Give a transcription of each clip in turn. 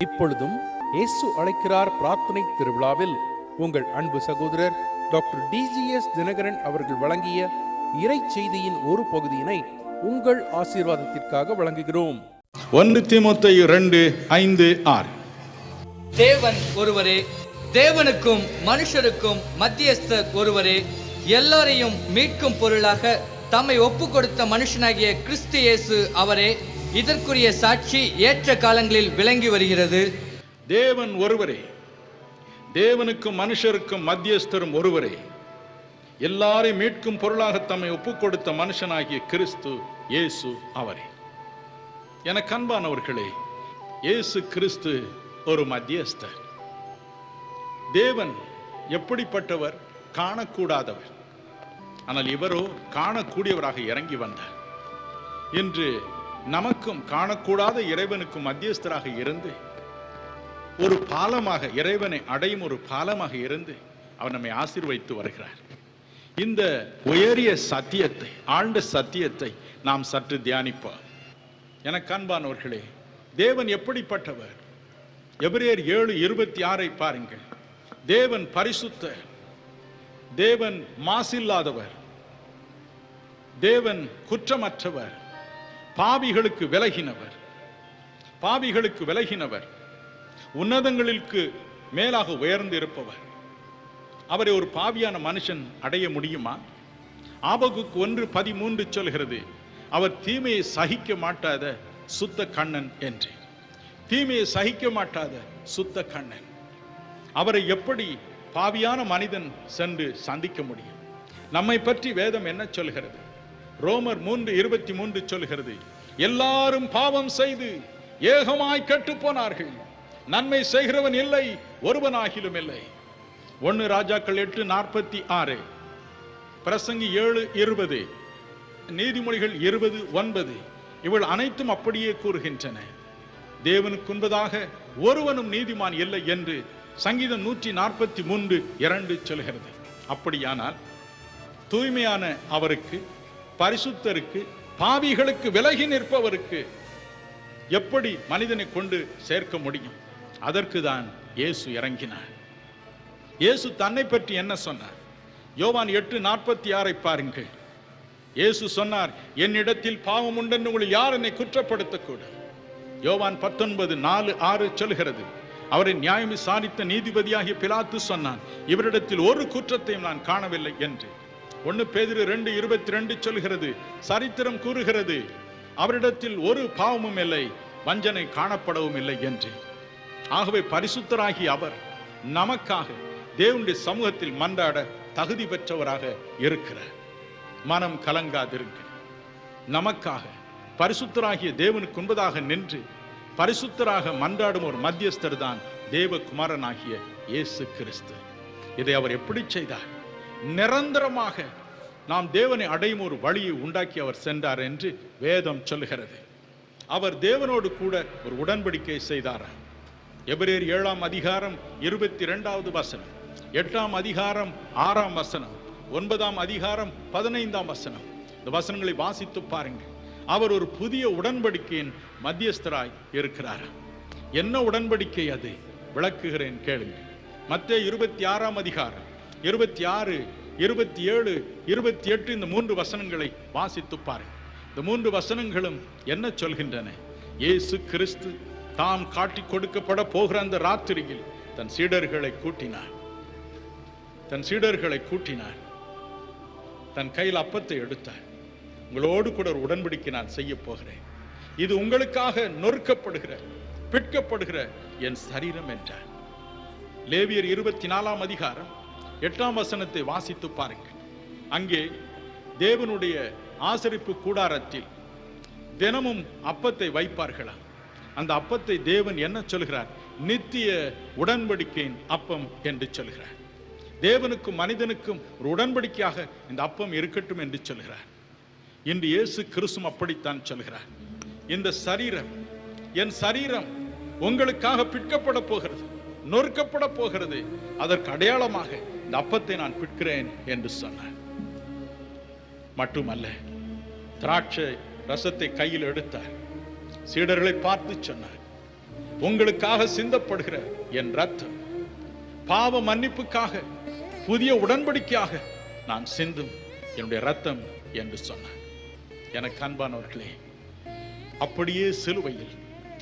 இப்பொழுதும் இயேசு அழைக்கிறார் பிரார்த்தனை திருவிழாவில் உங்கள் அன்பு சகோதரர் டாக்டர் DGS தினகரன் அவர்கள் வழங்கிய இறை செய்தியின் ஒரு பகுதியினை உங்கள் ஆசீர்வாதத்திற்காக வழங்குகிறோம். 1 தீமோத்தேயு 2:5-6. தேவன் ஒருவரே, தேவனுக்கும் மனுஷருக்கும் மத்தியஸ்தர் ஒருவரே, எல்லாரையும் மீட்கும் பொருளாக தம்மை ஒப்பு கொடுத்த மனுஷனாகிய கிறிஸ்து இயேசு அவரே. இதற்குரிய சாட்சி ஏற்ற காலங்களில் விளங்கி வருகிறது. தேவன் ஒருவரே, தேவனுக்கும் மனுஷருக்கும் மத்தியஸ்தரும் ஒருவரே, எல்லாரையும் மீட்கும் பொருளாக தம்மை ஒப்பு கொடுத்த மனுஷனாகிய கிறிஸ்து இயேசு அவரே. எனக்கு அன்பானவர்களே, இயேசு கிறிஸ்து ஒரு மத்தியஸ்தர். தேவன் எப்படிப்பட்டவர்? காணக்கூடாதவர். ஆனால் இவரோ காணக்கூடியவராக இறங்கி வந்தார். இன்று நமக்கும் காணக்கூடாத இறைவனுக்கும் மத்தியஸ்தராக இருந்து ஒரு பாலமாக, இறைவனை அடையும் ஒரு பாலமாக இருந்து அவர் நம்மை ஆசீர்வதித்து வருகிறார். இந்த உயரிய சத்தியத்தை, ஆழ்ந்த சத்தியத்தை நாம் சற்று தியானிப்போம். எனக்கு அன்பானவர்களே, தேவன் எப்படிப்பட்டவர்? எபிரேயர் 7:26 பாருங்கள். தேவன் பரிசுத்தர், தேவன் மாசில்லாதவர், தேவன் குற்றமற்றவர், பாவிகளுக்கு விலகினவர், பாவிகளுக்கு விலகினவர், உன்னதங்களுக்கு மேலாக உயர்ந்து இருப்பவர். அவரை ஒரு பாவியான மனுஷன் அடைய முடியுமா? ஆபகுக்கு 1:13 சொல்கிறது, அவர் தீமையை சகிக்க மாட்டாத சுத்த கண்ணன் என்று. தீமையை சகிக்க மாட்டாத சுத்த கண்ணன். அவரை எப்படி பாவியான மனிதன் சென்று சந்திக்க முடியும்? நம்மை பற்றி வேதம் என்ன சொல்கிறது? ரோமர் 3:23 சொல்கிறது, எல்லாரும் பாவம் செய்து ஏகமாய் கெட்டு போனார்கள், நன்மை செய்கிறவன் இல்லை, ஒருவனாகிலும் இல்லை. 1 ராஜாக்கள் 8:46, பிரசங்கி 7:20, நீதிமொழிகள் 20:9 இவள் அனைத்தும் அப்படியே கூறுகின்றன. தேவனுக்கு முன்பதாக ஒருவனும் நீதிமான் இல்லை என்று சங்கீதம் 143:2 சொல்கிறது. அப்படியானால் தூய்மையான அவருக்கு, பரிசுத்தருக்கு, பாவிகளுக்கு விலகி நிற்பவருக்கு எப்படி மனிதனை கொண்டு சேர்க்க முடியும்? அதற்கு தான் இயேசு இறங்கினார். இயேசு தன்னை பற்றி என்ன சொன்னார்? யோவான் 8:46 பாருங்கள். இயேசு சொன்னார், என்னிடத்தில் பாவம் உண்டென்று உங்களில் யார் என்னை குற்றப்படுத்தக்கூடும்? யோவான் 19:4-6 சொல்கிறது, அவரை நியாயம் விசாரித்த நீதிபதியாகிய பிலாத்து சொன்னான், இவரிடத்தில் ஒரு குற்றத்தையும் நான் காணவில்லை என்று. 1 பேதுரு 2:22 சொல்கிறது, சரித்திரம் கூறுகிறது, அவரிடத்தில் ஒரு பாவமும் இல்லை, வஞ்சனை காணப்படவும் இல்லை என்று. ஆகவே பரிசுத்தராகி அவர் நமக்காக தேவனுடைய சமூகத்தில் மன்றாட தகுதி பெற்றவராக இருக்கிறார். மனம் கலங்காதிருங்கள். நமக்காக பரிசுத்தராகிய தேவனுக்கு முன்பதாக நின்று பரிசுத்தராக மன்றாடும் ஒரு மத்தியஸ்தர் தான் தேவகுமாரனாகிய இயேசு கிறிஸ்து. இதை அவர் எப்படி செய்தார்? நிரந்தரமாக நாம் தேவனை அடையும் ஒரு வழியை உண்டாக்கி அவர் சென்றார் என்று வேதம் சொல்லுகிறது. அவர் தேவனோடு கூட ஒரு உடன்படிக்கை செய்தார். எபிரேயர் 7:22 வசனம், 8:6 9:15 இந்த வசனங்களை வாசித்து பாருங்கள். அவர் ஒரு புதிய உடன்படிக்கையின் மத்தியஸ்தராய் இருக்கிறார். என்ன உடன்படிக்கை அது? விளக்குகிறேன், கேளுங்கள். மத்தேயு 26 26, 27, 28 இந்த 3 வசனங்களை வாசித்து பாருங்கள். இந்த 3 வசனங்களும் என்ன சொல்கின்றன? இயேசு கிறிஸ்து தாம் காட்டி கொடுக்கப்பட போகிற அந்த ராத்திரியில் தன் சீடர்களை கூட்டினார். தன் கையில் அப்பத்தை எடுத்தார். உங்களோடு கூட ஒரு உடன்படிக்கை நான் செய்ய போகிறேன். இது உங்களுக்காக நொறுக்கப்படுகிற, பிற்கப்படுகிற என் சரீரம் என்றார். லேவியர் 24 வசனத்தை வாசித்து பாருங்கள். அங்கே தேவனுடைய ஆசரிப்பு கூடாரத்தில் தினமும் அப்பத்தை வைப்பார்களா? அந்த அப்பத்தை தேவன் என்ன சொல்கிறார்? நித்திய உடன்படிக்கையின் அப்பம் என்று சொல்கிறார். தேவனுக்கும் மனிதனுக்கும் ஒரு உடன்படிக்கையாக இந்த அப்பம் இருக்கட்டும் என்று சொல்கிறார். இன்று இயேசு கிறிஸ்து அப்படித்தான் சொல்கிறார். இந்த சரீரம், என் சரீரம் உங்களுக்காக பிற்கப்பட போகிறது, நொறுக்கப்பட போகிறது. அதற்கு அடையாளமாக இந்த அப்பத்தை நான் பிற்கிறேன் என்று சொன்னார். மட்டுமல்ல, திராட்சை ரசத்தை கையில் எடுத்தார். சீடர்களை பார்த்து சொன்னார், உங்களுக்காக சிந்தப்படுகிற என் ரத்தம் பாவ மன்னிப்புக்காக, புதிய உடன்படிக்கையாக நான் சிந்தும் என்னுடைய ரத்தம் என்று சொன்னார். எனக்கு அன்பானவர்களே, அப்படியே சிலுவையில்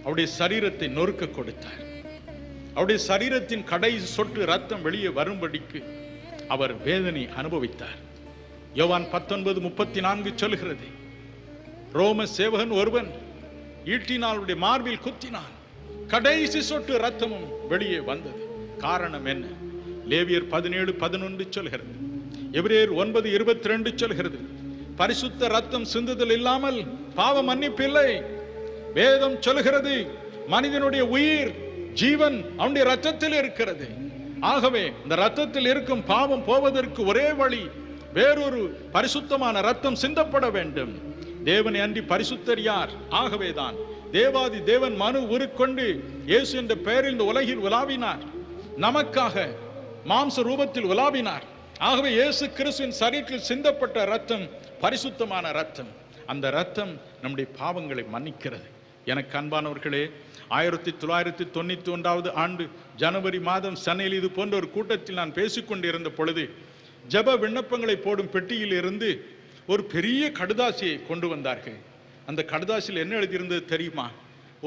அவருடைய சரீரத்தை நொறுக்க கொடுத்தார். அவருடைய சரீரத்தின் கடைசி சொட்டு ரத்தம் வெளியே வரும்படிக்கு அவர் வேதனை அனுபவித்தார். யோவான் 19:34 சொல்கிறது, ரோம சேவகன் ஒருவன் ஈட்டினால் அவருடைய மார்பில் குத்தினான், கடைசி சொட்டு ரத்தமும் வெளியே வந்தது. காரணம் என்ன? லேவியர் 17:11 சொல்கிறது, எபிரேயர் 9:22 சொல்கிறது, பரிசுத்த ரத்தம் சிந்துதல் இல்லாமல் பாவ மன்னிப்பு இல்லை. வேதம் சொல்கிறது, மனிதனுடைய உயிர் ஜீவன் அவனுடைய ரத்தத்தில் இருக்கிறது. ஆகவே இந்த ரத்தத்தில் இருக்கும் பாவம் போவதற்கு ஒரே வழி, வேறொரு பரிசுத்தமான ரத்தம் சிந்தப்பட வேண்டும். தேவனை அன்றி பரிசுத்தர் யார்? ஆகவேதான் தேவாதி தேவன் மனு உருக்கொண்டு இயேசு என்ற பெயரில் இந்த உலகில் உலாவினார், நமக்காக மாம்ச ரூபத்தில் உலாவினார். ஆகவே இயேசு கிறிஸ்துவின் சரீரத்தில் சிந்தப்பட்ட ரத்தம் பரிசுத்தமான ரத்தம். அந்த ரத்தம் நம்முடைய பாவங்களை மன்னிக்கிறது. எனக்கு அன்பானவர்களே, 1991 ஆண்டு ஜனவரி மாதம் சென்னையில் இது போன்ற ஒரு கூட்டத்தில் நான் பேசிக்கொண்டிருந்த பொழுது, ஜெப விண்ணப்பங்களை போடும் பெட்டியில் இருந்து ஒரு பெரிய கடுதாசியை கொண்டு வந்தார்கள். அந்த கடுதாசியில் என்ன எழுதியிருந்தது தெரியுமா?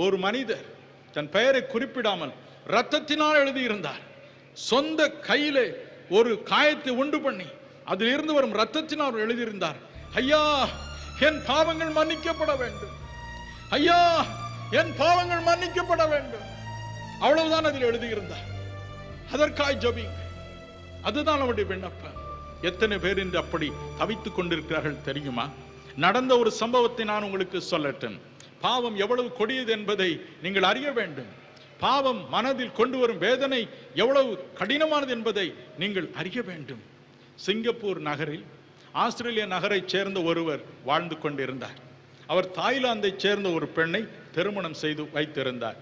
ஒரு மனிதர் தன் பெயரை குறிப்பிடாமல் இரத்தத்தினால் எழுதியிருந்தார். சொந்த கையிலே ஒரு காயத்தை உண்டு பண்ணி அதிலிருந்து வரும் இரத்தத்தினால் எழுதியிருந்தார், ஐயா என் பாவங்கள் மன்னிக்கப்பட வேண்டும், ஐயா என் பாவங்கள் மன்னிக்கப்பட வேண்டும். அவ்வளவுதான் அதில் எழுதியிருந்தார். அதற்காய் ஜெபிங்க. அதுதான் அவருடைய விண்ணப்பம். எத்தனை பேர் இன்று அப்படி தவித்துக் கொண்டிருக்கிறார்கள் தெரியுமா? நடந்த ஒரு சம்பவத்தை நான் உங்களுக்கு சொல்லட்டும். பாவம் எவ்வளவு கொடியது என்பதை நீங்கள் அறிய வேண்டும். பாவம் மனதில் கொண்டு வரும் வேதனை எவ்வளவு கடினமானது என்பதை நீங்கள் அறிய வேண்டும். சிங்கப்பூர் நகரில் ஆஸ்திரேலிய நகரை சேர்ந்த ஒருவர் வாழ்ந்து கொண்டிருந்தார். அவர் தாய்லாந்தை சேர்ந்த ஒரு பெண்ணை திருமணம் செய்து வைத்திருந்தார்.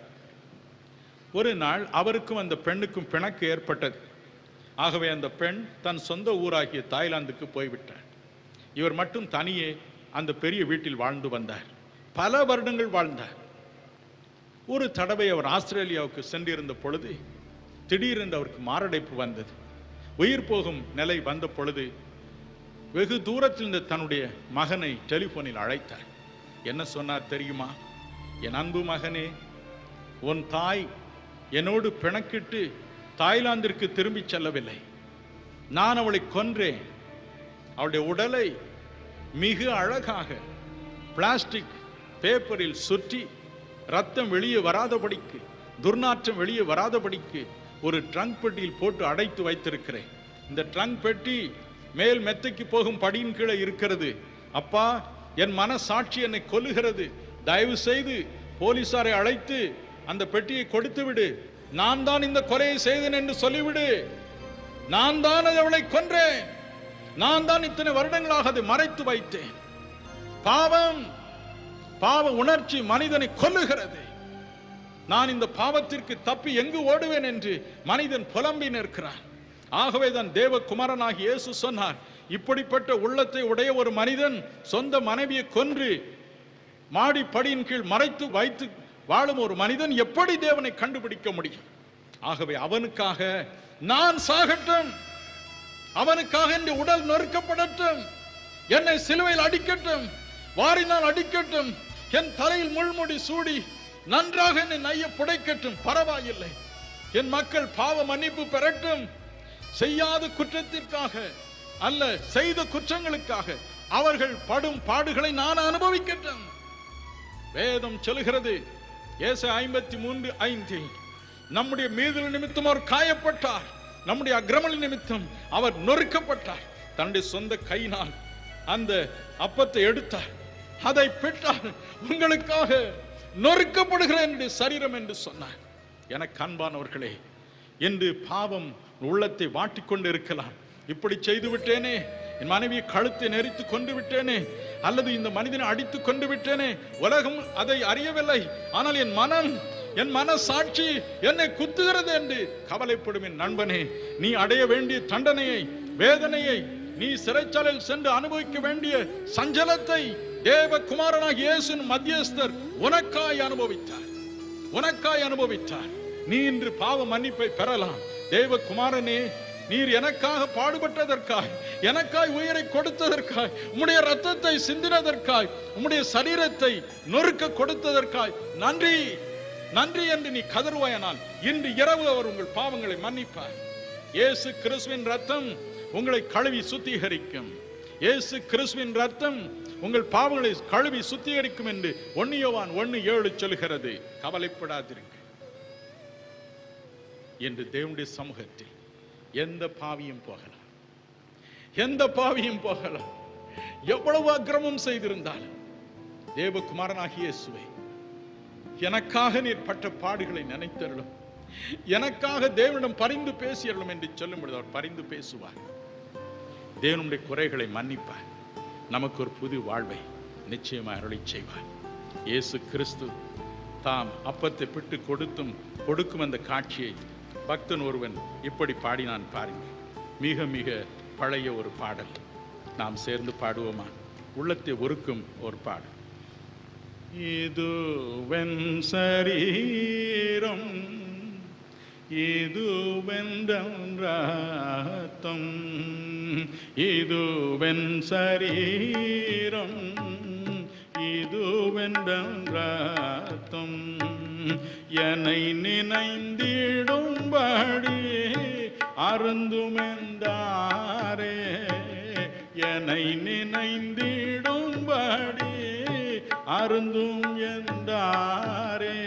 ஒரு நாள் அவருக்கும் அந்த பெண்ணுக்கும் பிணக்கு ஏற்பட்டது. ஆகவே அந்த பெண் தன் சொந்த ஊராகிய தாய்லாந்துக்கு போய்விட்டார். இவர் மட்டும் தனியே அந்த பெரிய வீட்டில் வாழ்ந்து வந்தார். பல வருடங்கள் வாழ்ந்தார். ஒரு தடவை அவர் ஆஸ்திரேலியாவுக்கு சென்றிருந்த பொழுது திடீரென்று அவருக்கு மாரடைப்பு வந்தது. உயிர் போகும் நிலை வந்த பொழுது வெகு தூரத்தில் இருந்த தன்னுடைய மகனை டெலிபோனில் அழைத்தார். என்ன சொன்னார் தெரியுமா? என் அன்பு மகனே, உன் தாய் என்னோடு பிணக்கிட்டு தாய்லாந்திற்கு திரும்பி செல்லவில்லை. நான் அவளை கொன்றேன். அவளுடைய உடலை மிக அழகாக பிளாஸ்டிக் பேப்பரில் சுற்றி ரத்தம் வெளியே வராதபடிக்கு, துர்நாற்றம் வெளியே வராதபடிக்கு ஒரு ட்ரங்க் பெட்டியில் போட்டு அடைத்து வைத்திருக்கிறேன். இந்த ட்ரங்க் பெட்டி மேல் மெத்தைக்கு போகும் படியின் கீழே இருக்கிறது. அப்பா, என் மனசாட்சி என்னை கொல்லுகிறது. தயவு செய்து போலீசாரை அழைத்து அந்த பெட்டியை கொடுத்து விடு. நான் தான் இந்த கொலையை செய்தேன் என்று சொல்லிவிடு. நான் தான் அவளை கொன்றேன். நான் தான் இத்தனை வருடங்களாக அதை மறைத்து வைத்தேன். பாவ உணர்ச்சி மனிதனை கொல்லுகிறது. நான் இந்த பாவத்திற்கு தப்பி எங்கு ஓடுவேன் என்று மனிதன் புலம்பி நிற்கிறான். ஆகவேதான் தேவகுமாரனாகி இயேசு சொன்னார், இப்படிப்பட்ட உள்ளத்தை உடைய ஒரு மனிதன் சொந்த மனைவியை கொன்று மாடி படியின் கீழ் மறைத்து வைத்து வாழும் ஒரு மனிதன் எப்படி தேவனை கண்டுபிடிக்க முடியும்? ஆகவே அவனுக்காக நான் சாகட்டும், அவனுக்காக என் உடல் நொறுக்கப்படட்டும், என்னை சிலுவையில் அடிக்கட்டும், வாரினால் அடிக்கட்டும், என் தலையில் முள்முடி சூடி நன்றாக என்னை நைய புடைக்கட்டும், பரவாயில்லை. என் மக்கள் பாவ மன்னிப்பு பெறட்டும். செய்யாத குற்றத்திற்காக அல்ல, செய்த குற்றங்களுக்காக அவர்கள் படும் பாடுகளை நான் அனுபவிக்கட்டும். வேதம் சொல்கிறது, ஏசாயா 53:5, நம்முடைய மீறுதல் நிமித்தம் அவர் காயப்பட்டார், நம்முடைய அக்கிரமங்கள் நிமித்தம் அவர் நொறுக்கப்பட்டார். தன்னுடைய சொந்த கையினால் அந்த அப்பத்தை எடுத்தார், அதை பெற்றார், உங்களுக்காக நொறுக்கப்படுகிற என்னுடைய சரீரம் என்று சொன்னார். எனக்கு அன்பானவர்களே, என்று பாவம் உள்ளத்தை வாட்டிக்கொண்டு இருக்கலாம். இப்படி செய்து விட்டேனே, என் மனைவியை கழுத்தை நெரித்து கொண்டு விட்டேனே, அல்லது இந்த மனிதனை அடித்து கொண்டு விட்டேனே, உலகம் அதை அறியவில்லை, ஆனால் என் மனசாட்சி என்னை குத்துகிறது என்று கவலைப்படும் என் நண்பனே, நீ அடைய வேண்டிய தண்டனையை, வேதனையை, நீ சிறைச்சாலையில் சென்று அனுபவிக்க வேண்டிய சஞ்சலத்தை தேவகுமாரனாகிய இயேசுவின் மத்தியஸ்தர் உனக்காய் அனுபவித்தார். உனக்காய் அனுபவித்தார். நீ இன்று பாவ மன்னிப்பை பெறலாம். தேவகுமாரனே, நீர் எனக்காக பாடுபட்டதற்காய், எனக்காய் உயிரை கொடுத்ததற்காய், உம்முடைய ரத்தத்தை சிந்தினதற்காய், உம்முடைய சரீரத்தை நொறுக்க கொடுத்ததற்காய் நன்றி நன்றி என்று நீ கதறுவாயானால் இன்று இரவு அவர் உங்கள் பாவங்களை மன்னிப்பார். இயேசு கிறிஸ்துவின் ரத்தம் உங்களை கழுவி சுத்திகரிக்கும். இயேசு கிறிஸ்துவின் ரத்தம் உங்கள் பாவங்களை கழுவி சுத்திகரிக்கும் என்று 1 யோவான் 1:7 சொல்கிறது. கவலைப்படாதிருங்கள். என்று தேவனுடைய சமூகத்தில் எந்த பாவியும் போகலாம், எந்த பாவியும் போகலாம். எவ்வளவு அக்கிரமம் செய்திருந்தாலும் தேவகுமாரனாகிய இயேசுவை, எனக்காக நீர் பட்ட பாடுகளை நினைத்தருளும், எனக்காக தேவனிடம் பரிந்து பேசியருளும் என்று சொல்லும் பொழுது அவர் பரிந்து பேசுவார். தேவனுடைய குறைகளை மன்னிப்பார். நமக்கு ஒரு புது வாழ்வை நிச்சயமாக அருளை செய்வார். இயேசு கிறிஸ்து தாம் அப்பத்தை பிட்டு கொடுக்கும் அந்த காட்சியை பக்தன் ஒருவன் இப்படி பாடினான் பாருங்கள். மிக மிக பழைய ஒரு பாடல். நாம் சேர்ந்து பாடுவோமா? உள்ளத்தை ஒருக்கும் ஒரு பாடல். இதுவென் சரீரம், இதுவென் ரத்தம், இதுவென் சரீரம், இதுவென் ரத்தம், என்னை நினைந்திடும்படி அருந்துமென்றாரே, என்னை நினைந்திடும்படி அருந்தும் என்றாரே,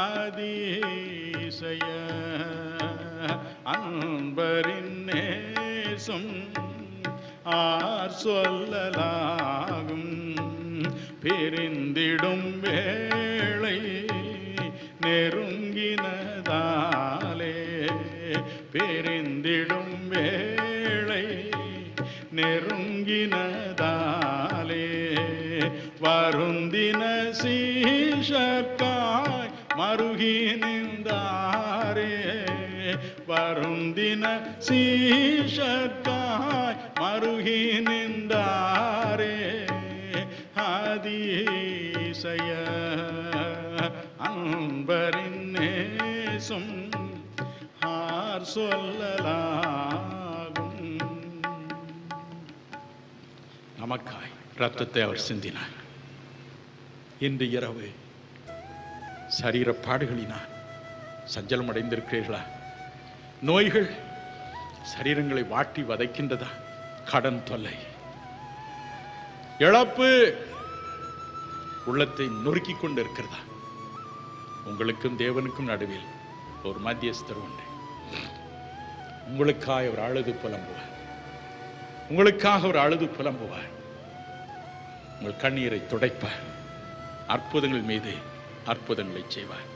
அதிசய அன்பரின் நேசம் ஆர் சொல்லலாகும், பிரிந்திடும் வேளை நெருங்கினதாலே, பிரிந்திடும் வேளை நெருங்கினதாலே, வருந்தின சீஷர்க்காய் மருகி நின்றாரே, வருந்தின சீஷர்க்காய் மருகி நின்றாரே, அதிசய அன்பரின் நேசம் ஆர் சொல்லலாகும். நமக்காய் ரத்தத்தை அவர் சிந்தினார். இன்று இரவு சரீர பாடுகளினால் சஞ்சலம் அடைந்திருக்கிறீர்களா? நோய்கள் சரீரங்களை வாட்டி வதைக்கின்றதா? கடன் தொல்லை, இழப்பு உள்ளத்தை நொறுக்கிக் கொண்டு இருக்கிறதா? உங்களுக்கும் தேவனுக்கும் நடுவில் ஒரு மத்தியஸ்தர் உண்டு. உங்களுக்காக அவர் அழுது புலம்புவார். உங்களுக்காக அவர் அழுது புலம்புவார். உங்கள் கண்ணீரை துடைப்பார். அற்புதங்கள் மீது அற்புதங்களை செய்வார்.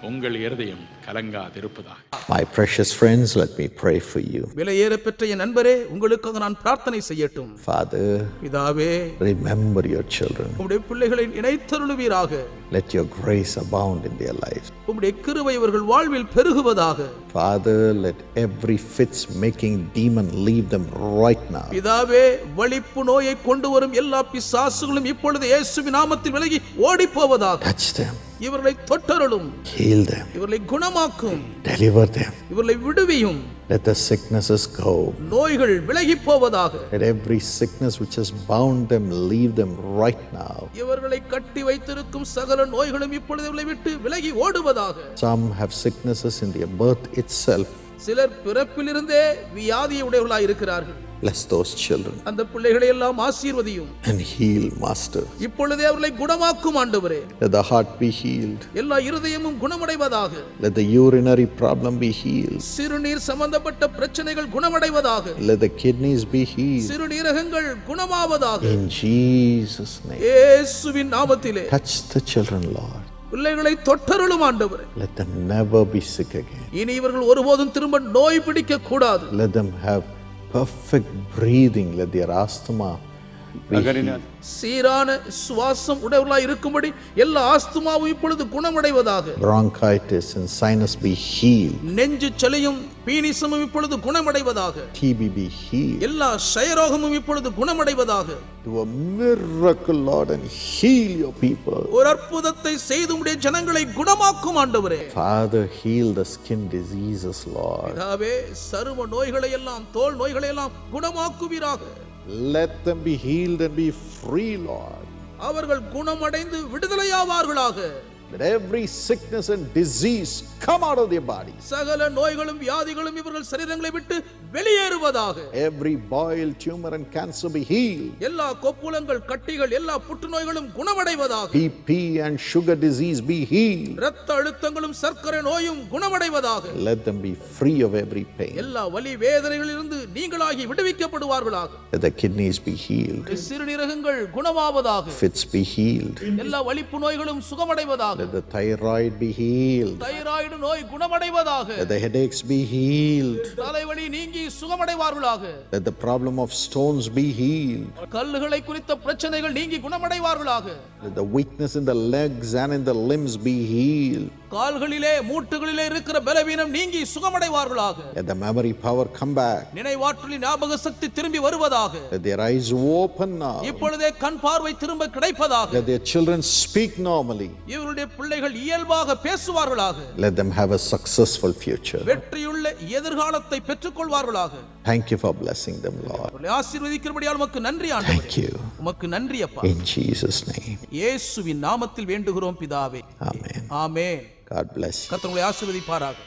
உங்கள் இருதயம் கலங்காதிருப்பதாக. My precious friends, let me pray for you. விலையேற பெற்ற என் நண்பரே, உங்களுக்காக நான் பிரார்த்தனை செய்யட்டும். Father, பிதாவே, remember your children. உம்முடைய பிள்ளைகளை நினைத்தருளுவீராக. Let your grace abound in their lives. உம்முடைய கிருபை இவர்கள் வாழ்வில் பெருகுவதாக. Father, let every fits-making demon leave them right now. பிதாவே, வலிப்பு நோயை கொண்டு வரும் எல்லா பிசாசுகளும் இப்பொழுது இயேசுவின் நாமத்தில் விலகி ஓடி போவதாக. Touch them. இவர்களை தொட்டருளும். Heal them. இவர்களை குணமாக்கும். Deliver them. இவர்களை விடுவியும். Let the sicknesses go. நோய்கள் விலகி போவதாக. Let every sickness which has bound them leave them right now. இவர்களை கட்டி வைத்திருக்கும் சகல நோய்களும் இப்பொழுது இவர்களை விட்டு விலகி ஓடுவதாக. Some have sicknesses in their birth itself. சிலர் பிறப்பிலிருந்தே வியாதியை உடையவர்களாய் இருக்கிறார்கள். Bless those children அந்த பிள்ளைகளை எல்லாம் ஆசீர்வதியும். and heal, Master. இப்பொழுதே அவர்களை குணமாக்கும் ஆண்டவரே. Let the heart be healed. எல்லா இருதயமும் குணமடைவதாக. Let the urinary problem be healed. சிறுநீர் சம்பந்தப்பட்ட பிரச்சனைகள் குணமடைவதாக. Let the kidneys be healed. சிறுநீரகங்கள் குணமாவதாக. In Jesus' name. இயேசுவின் நாமத்திலே Touch the children, Lord. பிள்ளைகளை தொட்டருளும் ஆண்டவரே. Let them never be sick again. இனி இவர்கள் ஒருபோதும் திரும்ப நோய் பிடிக்க கூடாது. Let them have perfect breathing. Let their asthma be अगर healed. इन्हें சீரான சுவாசம் உடையவர்களாய் இருக்கும்படி எல்லா ஆஸ்துமாவும் இப்பொழுது குணமடைவதாக. Bronchitis and sinus be healed. நெஞ்சு சளியும் பீனிசமும் இப்பொழுது குணமடைவதாக. TB be healed. எல்லா க்ஷயரோகமும் இப்பொழுது குணமடைவதாக. Do a miracle, Lord, and heal your people. ஒரு அற்புதத்தை செய்து உம்முடைய ஜனங்களை குணமாக்கும் ஆண்டவரே. Father, heal the skin diseases, Lord. பிதாவே, சரும நோய்களை எல்லாம் தோல் நோய்களை எல்லாம் குணமாக்குவீராக. Let them be healed and be free, Lord. அவர்கள் குணமடைந்து விடுதலையாவார்களாக. Let every sickness and disease come out of their body. சகல நோய்களும் வியாதிகளும் இவர்கள் சரீரங்களை விட்டு வெளியேறுவதாக. Every boil, tumor and cancer be healed. எல்லா கொப்புளங்கள் கட்டிகள் எல்லா புற்றுநோய்களும் குணமடைவதாக. BP and sugar disease be healed. இரத்த அழுத்தங்களும் சர்க்கரை நோயும் குணமடைவதாக. Let them be free of every pain. எல்லா வலி வேதனைகளிலிருந்து நீங்களாகி விடுவிக்கப்படுவார்களாக. Let the kidneys be healed. சிறுநீரகங்கள் குணமாவதாக. Fits be healed. எல்லா வலிப்பு நோய்களும் சுகமடைவதாக. Let the thyroid be healed. Thyroid நோய் குணமடைவதாக. Let the headaches be healed. தலைவலி நீங்கி சுகமடைவார்களாக. Let the problem of stones be healed. கல்லுகளை குறித்த பிரச்சனைகள் நீங்கி குணமடைவார்களாக. Let the weakness in the legs and in the limbs be healed. கால்களிலே மூட்டுகளிலே இருக்கிற பலவீனம் நீங்கி சுகமடைவார்களாக. Let the memory power come back. நினைவாற்றலின் ஞாபக சக்தி திரும்பி வருவதாக. Let their eyes open now. இப்பொழுதே கண் பார்வை திரும்ப கிடைப்பதாக. Let their children speak normally. இவருடைய பிள்ளைகள் இயல்பாக பேசுவார்களாக. Let them have a successful future. வெற்றியுள்ள எதிர்காலத்தை பெற்றுக்கொள்வார்களாக. Thank you for blessing them, Lord. அவர்களை ஆசீர்வதிக்கிறபடியால் உமக்கு நன்றி ஆண்டவரே. Thank you. உமக்கு நன்றி அப்பா. In Jesus' name. இயேசுவின் நாமத்தில் வேண்டுகிறோம் பிதாவே. Amen. Amen. God bless you. கர்த்தர் உங்களை ஆசீர்வதிப்பாராக.